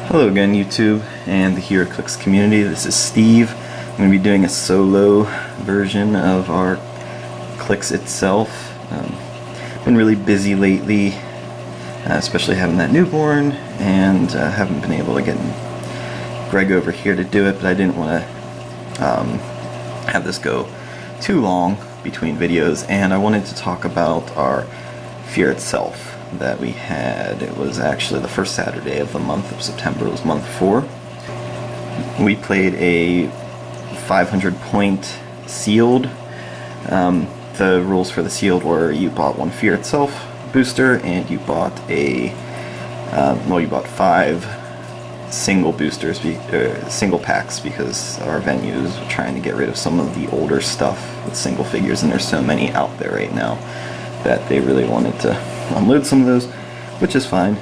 Hello again, YouTube and the Heroclix community. This is Steve. I'm going to be doing a solo version of our Clix itself. Been really busy lately, especially having that newborn, and haven't been able to get Greg over here to do it, but I didn't want to have this go too long between videos, and I wanted to talk about our Fear itself that we had. It was actually the first Saturday of the month of September. It was month 4. We played a 500 point sealed. The rules for the sealed were you bought one Fear itself booster and you bought a you bought 5 single boosters, single packs, because our venues were trying to get rid of some of the older stuff with single figures, and there's so many out there right now that they really wanted to unload some of those, which is fine.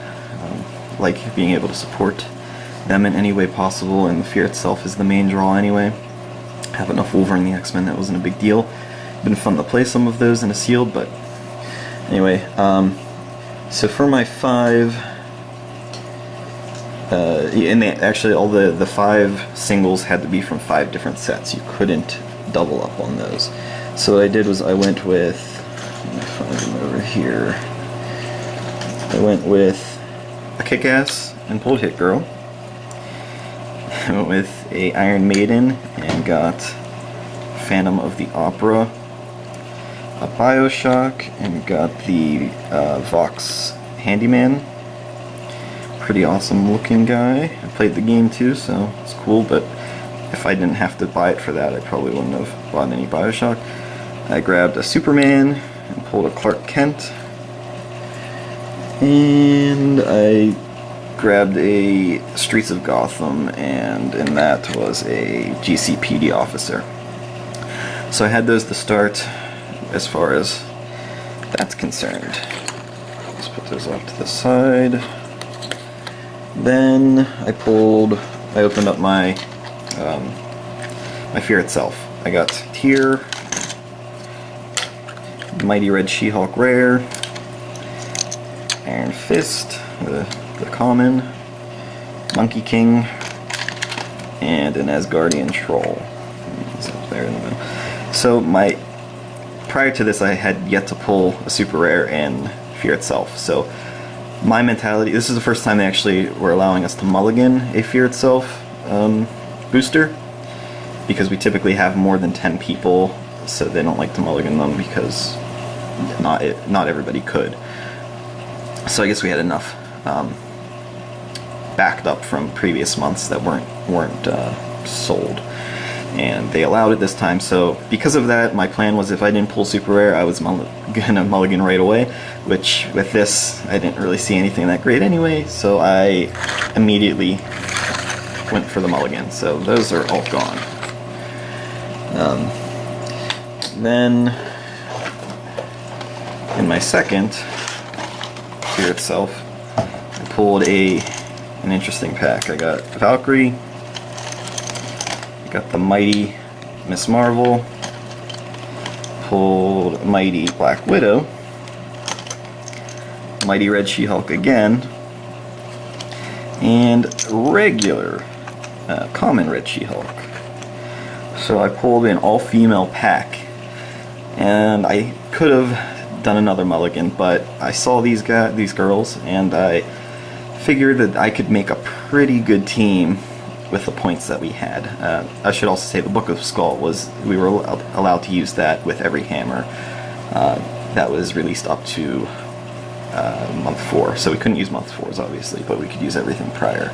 Like being able to support them in any way possible, and the Fear itself is the main draw anyway. Have enough Wolverine and the X-Men, that wasn't a big deal. Been fun to play some of those in a sealed, but anyway, so for my 5, and actually all the 5 singles had to be from 5 different sets. You couldn't double up on those. So what I did was I went with, let me find them over here. I went with a Kick-Ass and pulled Hit Girl. I went with a Iron Maiden and got Phantom of the Opera. A Bioshock and got the Vox Handyman. Pretty awesome looking guy. I played the game too, so it's cool, but if I didn't have to buy it for that, I probably wouldn't have bought any Bioshock. I grabbed a Superman and pulled a Clark Kent. And I grabbed a Streets of Gotham, and in that was a GCPD officer. So I had those to start as far as that's concerned. Let's put those off to the side. Then I opened up my my Fear itself. I got Tyr, Mighty Red She-Hulk Rare, Iron Fist, the common, Monkey King, and an Asgardian Troll. He's up there in the middle. So prior to this, I had yet to pull a super rare in Fear itself. So my mentality, this is the first time they actually were allowing us to mulligan a Fear itself booster, because we typically have more than 10 people, so they don't like to mulligan them because not everybody could. So I guess we had enough backed up from previous months that weren't sold, and they allowed it this time. So because of that, my plan was if I didn't pull super rare, I was gonna mulligan right away, which with this I didn't really see anything that great anyway, so I immediately went for the mulligan. So those are all gone. Then in my second Fear itself, I pulled an interesting pack. I got Valkyrie, I got the Mighty Miss Marvel, pulled Mighty Black Widow, Mighty Red She-Hulk again, and regular common Red She-Hulk. So I pulled an all-female pack, and I could have done another mulligan, but I saw these girls, and I figured that I could make a pretty good team with the points that we had. I should also say the Book of Skull we were allowed to use that with every hammer. That was released up to month 4, so we couldn't use month 4s obviously, but we could use everything prior.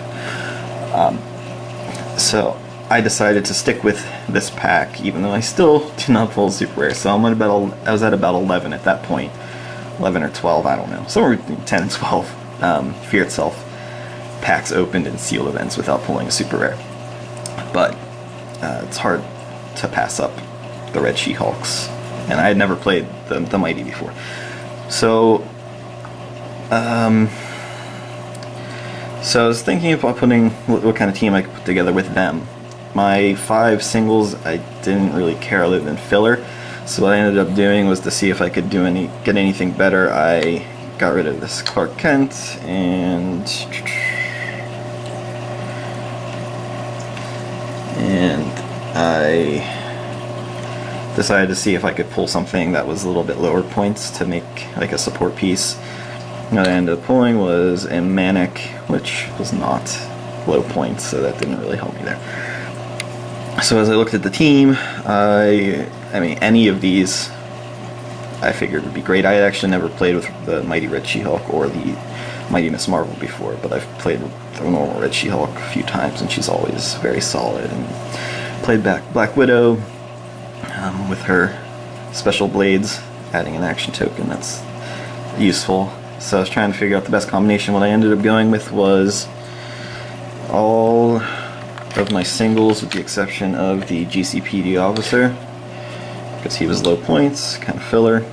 So I decided to stick with this pack, even though I still did not pull super rare. So I was at about 11 at that point, 11 or 12, I don't know, somewhere between 10 and 12 Fear itself packs opened in sealed events without pulling a super rare. But it's hard to pass up the Red She-Hulks, and I had never played the Mighty before. So so I was thinking about putting what kind of team I could put together with them. My 5 singles I didn't really care other than filler, so what I ended up doing was to see if I could get anything better. I got rid of this Clark Kent and I decided to see if I could pull something that was a little bit lower points to make like a support piece. What I ended up pulling was a Manic, which was not low points, so that didn't really help me there. So as I looked at the team, I mean, any of these I figured would be great. I had actually never played with the Mighty Red She-Hulk or the Mighty Miss Marvel before, but I've played with the normal Red She-Hulk a few times, and she's always very solid. And played back Black Widow with her special blades, adding an action token that's useful. So I was trying to figure out the best combination. What I ended up going with was all of my singles with the exception of the GCPD officer, because he was low points, kind of filler.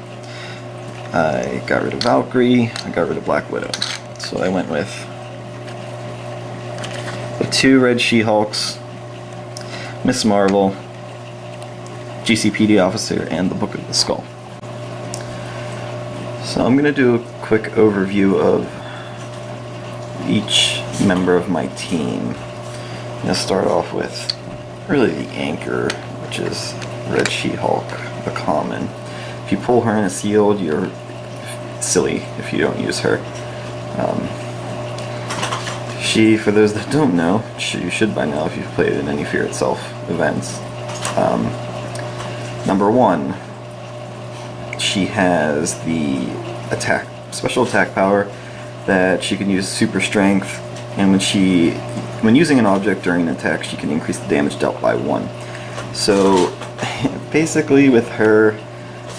I got rid of Valkyrie, I got rid of Black Widow. So I went with the 2 Red She-Hulks, Miss Marvel, GCPD officer, and the Book of the Skull. So I'm going to do a quick overview of each member of my team. I'm going to start off with really the anchor, which is Red She-Hulk, the common. If you pull her in a sealed, you're silly if you don't use her. She, for those that don't know, you should by now if you've played in any Fear Itself events. Number 1, she has the special attack power that she can use super strength, and when using an object during an attack, she can increase the damage dealt by 1. So basically with her,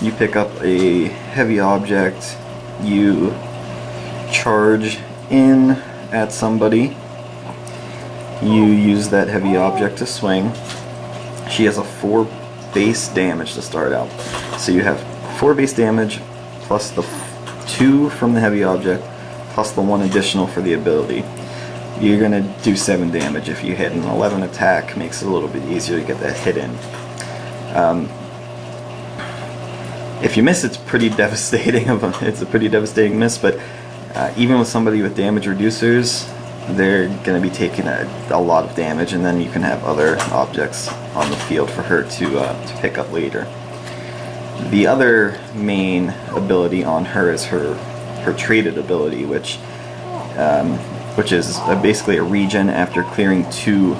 you pick up a heavy object, you charge in at somebody, you use that heavy object to swing. She has a 4 base damage to start out. So you have 4 base damage plus the 2 from the heavy object plus the 1 additional for the ability. You're going to do 7 damage if you hit. An 11 attack makes it a little bit easier to get that hit in. If you miss, it's pretty devastating. It's a pretty devastating miss, but even with somebody with damage reducers, they're going to be taking a lot of damage, and then you can have other objects on the field for her to pick up later. The other main ability on her is her traded ability, which is basically a regen after clearing 2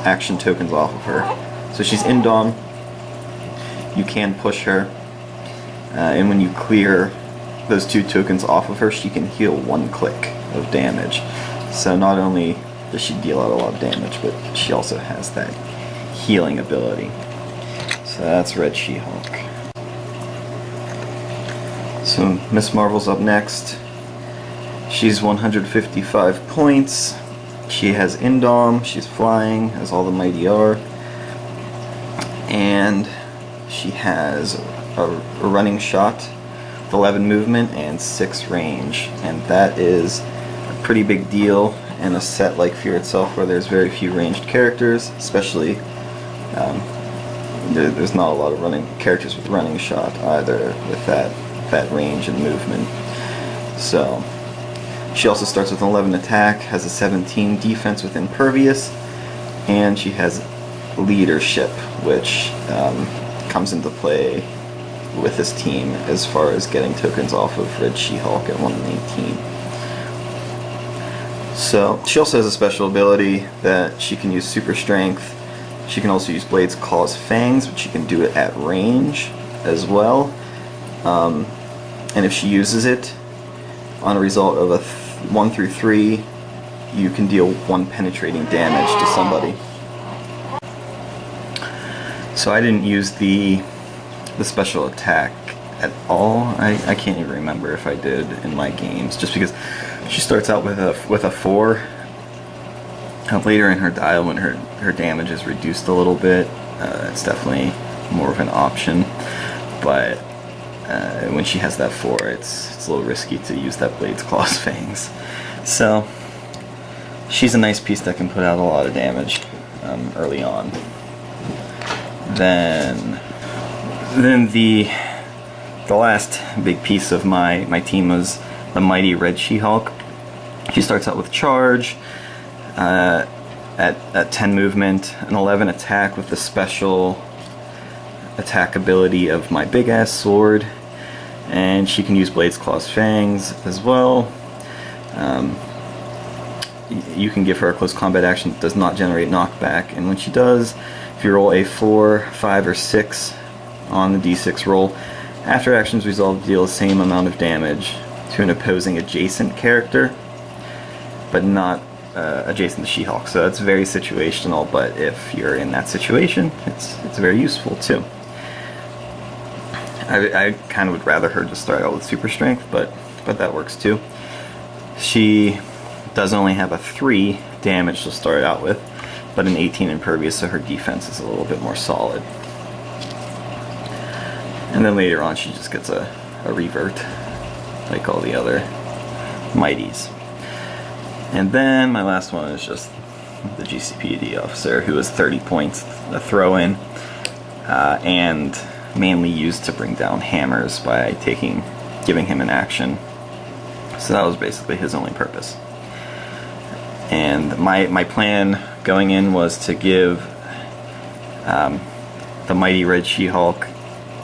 action tokens off of her. So she's in Dawn, you can push her, and when you clear those 2 tokens off of her, she can heal 1 click of damage. So not only does she deal out a lot of damage, but she also has that healing ability. So that's Red She-Hulk. So Miss Marvel's up next. She's 155 points. She has Indom, she's flying, as all the mighty are. And she has a running shot with 11 movement and 6 range. And that is a pretty big deal in a set like Fear Itself, where there's very few ranged characters, especially there's not a lot of characters with running shot either with that range and movement. So she also starts with an 11 attack, has a 17 defense with Impervious, and she has leadership, which comes into play with this team as far as getting tokens off of Red She-Hulk at 118. So she also has a special ability that she can use Super Strength. She can also use Blades, Claws, Fangs, but she can do it at range as well. And if she uses it on a result of a 1 through 3, you can deal 1 penetrating damage to somebody. So I didn't use the special attack at all. I can't even remember if I did in my games, just because she starts out with a 4. Later in her dial, when her damage is reduced a little bit, it's definitely more of an option. But when she has that 4, it's a little risky to use that Blades, Claws, Fangs. So she's a nice piece that can put out a lot of damage early on. Then the last big piece of my team was the Mighty Red She-Hulk. She starts out with Charge. at 10 movement, an 11 attack with the special attack ability of my big ass sword, and she can use Blades, Claws, Fangs as well. You can give her a close combat action that does not generate knockback, and when she does, if you roll a 4, 5, or 6 on the d6 roll, after actions resolved, deal the same amount of damage to an opposing adjacent character, but not adjacent to She-Hulk. So it's very situational, but if you're in that situation, it's very useful too. I kind of would rather her just start out with super strength, but that works too. She does only have a 3 damage to start out with, but an 18 impervious, so her defense is a little bit more solid. And then later on she just gets a revert, like all the other mighties. And then my last one is just the GCPD officer, who is 30 points, a throw-in, and mainly used to bring down hammers by giving him an action. So that was basically his only purpose. And my plan going in was to give the Mighty Red She-Hulk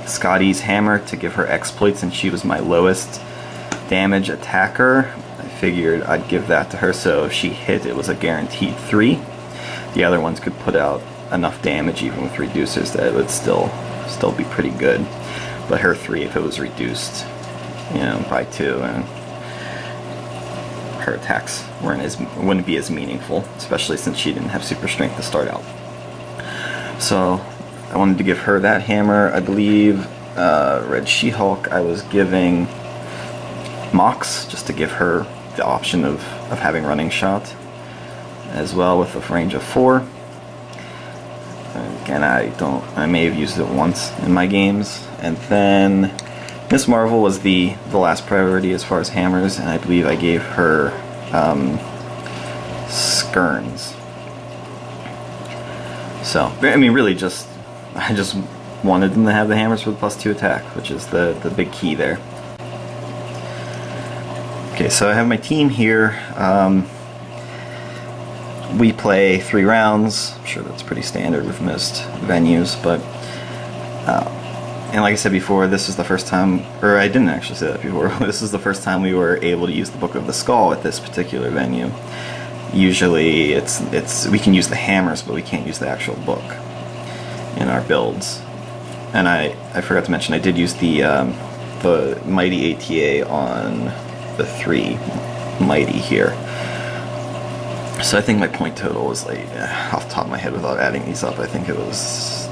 Scotty's hammer to give her exploits, and she was my lowest damage attacker. I figured I'd give that to her, so if she hit, it was a guaranteed 3. The other ones could put out enough damage even with reducers that it would still be pretty good. But her 3, if it was reduced, by 2, and her attacks wouldn't be as meaningful, especially since she didn't have super strength to start out. So I wanted to give her that hammer. I believe Red She-Hulk I was giving Mox, just to give her the option of having running shot as well, with a range of 4. Again, I may have used it once in my games. And then Miss Marvel was the last priority as far as hammers, and I believe I gave her Skerns. So, I mean, really I just wanted them to have the hammers with +2 attack, which is the big key there. Okay, so I have my team here. We play 3 rounds. I'm sure that's pretty standard with most venues, but and like I said before, this is the first time, or I didn't actually say that before, this is the first time we were able to use the Book of the Skull at this particular venue. Usually we can use the hammers, but we can't use the actual book in our builds. And I forgot to mention, I did use the Mighty ATA on the 3 Mighty here. So I think my point total was, like, off the top of my head without adding these up, I think it was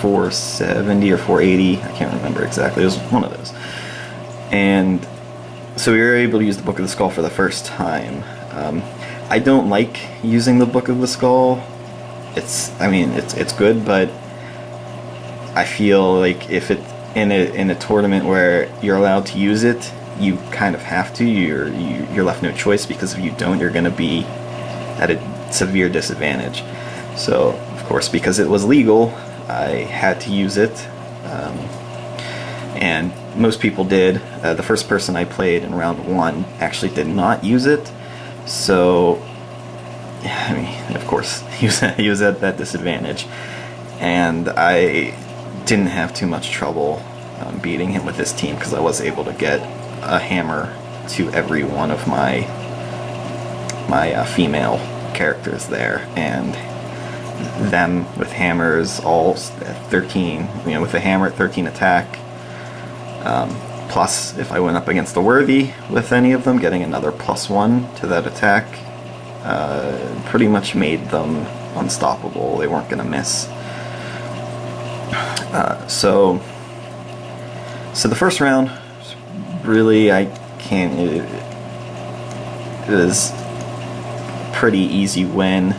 470 or 480, I can't remember exactly, it was one of those. And so we were able to use the Book of the Skull for the first time. I don't like using the Book of the Skull. It's good, but I feel like if it in a tournament where you're allowed to use it, you kind of have to. You're left no choice, because if you don't, you're going to be at a severe disadvantage. So, of course, because it was legal, I had to use it, and most people did. The first person I played in round 1 actually did not use it, so I mean, of course, he was at that disadvantage, and I didn't have too much trouble beating him with this team, because I was able to get a hammer to every one of my female characters there, and them with hammers all at 13, with a hammer at 13 attack, plus if I went up against the worthy with any of them, getting another +1 to that attack pretty much made them unstoppable. They weren't going to miss. So the first round, really, it was a pretty easy win.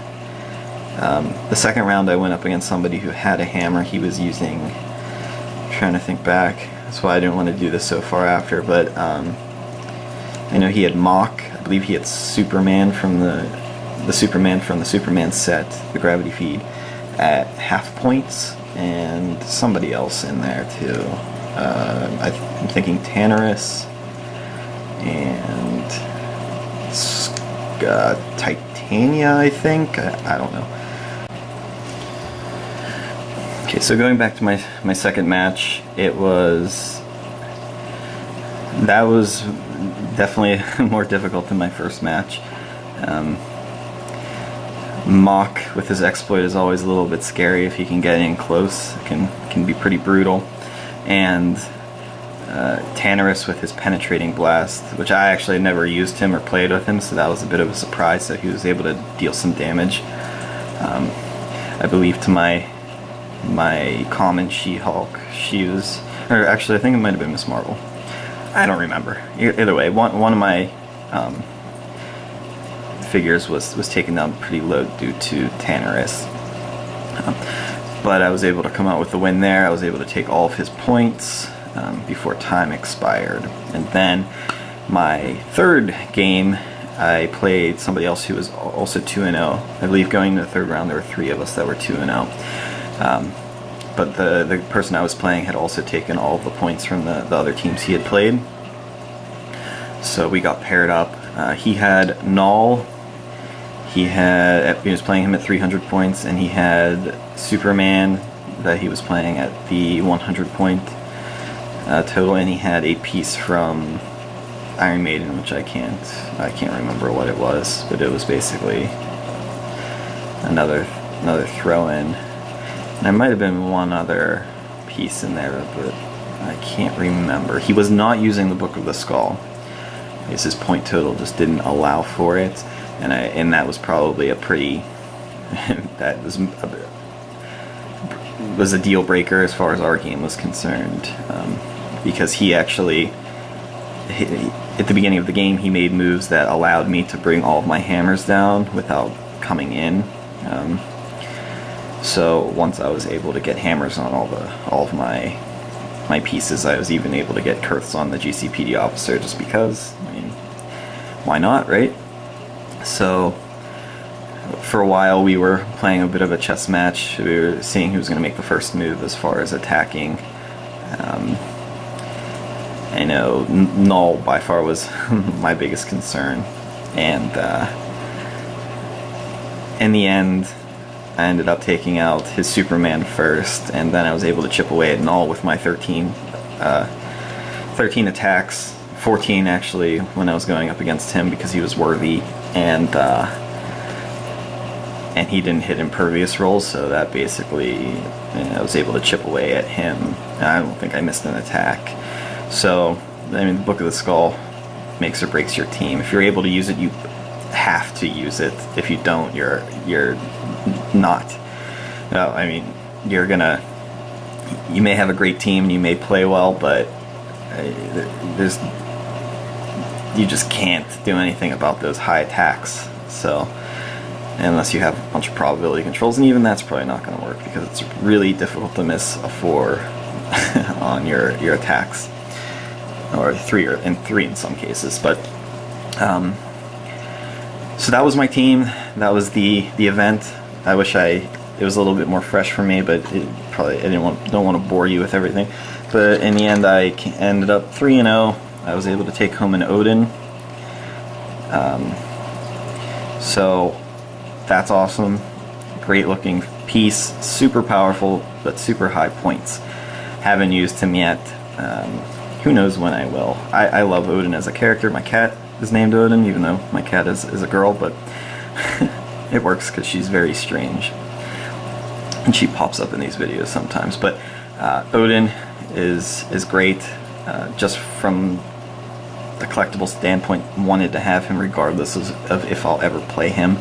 The second round I went up against somebody who had a hammer. He was using, I'm trying to think back, that's why I didn't want to do this so far after, but I know he had Mach. I believe he had Superman from the Superman set, the Gravity Feed, at half points, and somebody else in there too. I'm thinking Tannerus and Titanium. Tanya, I think. I don't know. Okay, so going back to my second match, that was definitely more difficult than my first match. Mock with his exploit is always a little bit scary. If he can get in close, it can be pretty brutal. And Tannerus with his penetrating blast, which I actually never used him or played with him, so that was a bit of a surprise. So he was able to deal some damage. I believe to my common She-Hulk, or actually I think it might have been Miss Marvel. I don't remember. Either way, one of my figures was taken down pretty low due to Tannerus. But I was able to come out with the win there. I was able to take all of his points before time expired. And then my third game, I played somebody else who was also 2-0. I believe going into the third round there were 3 of us that were 2-0. But the person I was playing had also taken all of the points from the other teams he had played. So we got paired up. He had Null. He was playing him at 300 points, and he had Superman that he was playing at the 100 point total, and he had a piece from Iron Maiden, which I can't remember what it was, but it was basically another throw-in. And there might have been one other piece in there, but I can't remember. He was not using the Book of the Skull. I guess his point total just didn't allow for it, and that was probably a pretty that was a deal breaker as far as our game was concerned, because he actually, at the beginning of the game, he made moves that allowed me to bring all of my hammers down without coming in. So once I was able to get hammers on all of my pieces, I was even able to get Kurths on the GCPD officer, just because, I mean, why not, right? So for a while we were playing a bit of a chess match. We were seeing who was going to make the first move as far as attacking. I know Null by far was my biggest concern, and in the end I ended up taking out his Superman first, and then I was able to chip away at Null with my 13 attacks, 14 actually when I was going up against him, because he was worthy, and he didn't hit impervious rolls, so that basically, I was able to chip away at him. I don't think I missed an attack. So, I mean, the Book of the Skull makes or breaks your team. If you're able to use it, you have to use it. If you don't, you're not. No, I mean, you may have a great team and you may play well, but you just can't do anything about those high attacks. So, unless you have a bunch of probability controls, and even that's probably not going to work, because it's really difficult to miss a 4 on your attacks, or 3 in some cases. But so that was my team. That was the event. I wish it was a little bit more fresh for me, but I don't want to bore you with everything. But in the end, I ended up 3-0. I was able to take home an Odin. So that's awesome. Great looking piece, super powerful, but super high points. Haven't used him yet. Who knows when I will. I love Odin as a character. My cat is named Odin, even though my cat is a girl, but it works because she's very strange. And she pops up in these videos sometimes. But Odin is great. Just from the collectible standpoint, wanted to have him regardless of if I'll ever play him.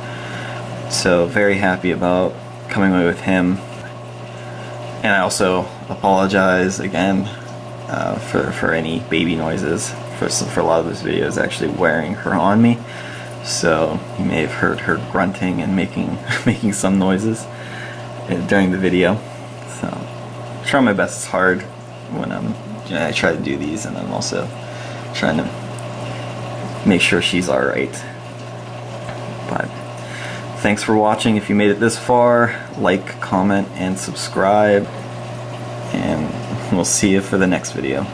So very happy about coming away with him. And I also apologize again for any baby noises for a lot of those videos, actually wearing her on me. So you may have heard her grunting and making some noises during the video. So I try my best. It's hard when I try to do these, and I'm also trying to make sure she's alright. But thanks for watching. If you made it this far, like, comment, and subscribe, and we'll see you for the next video.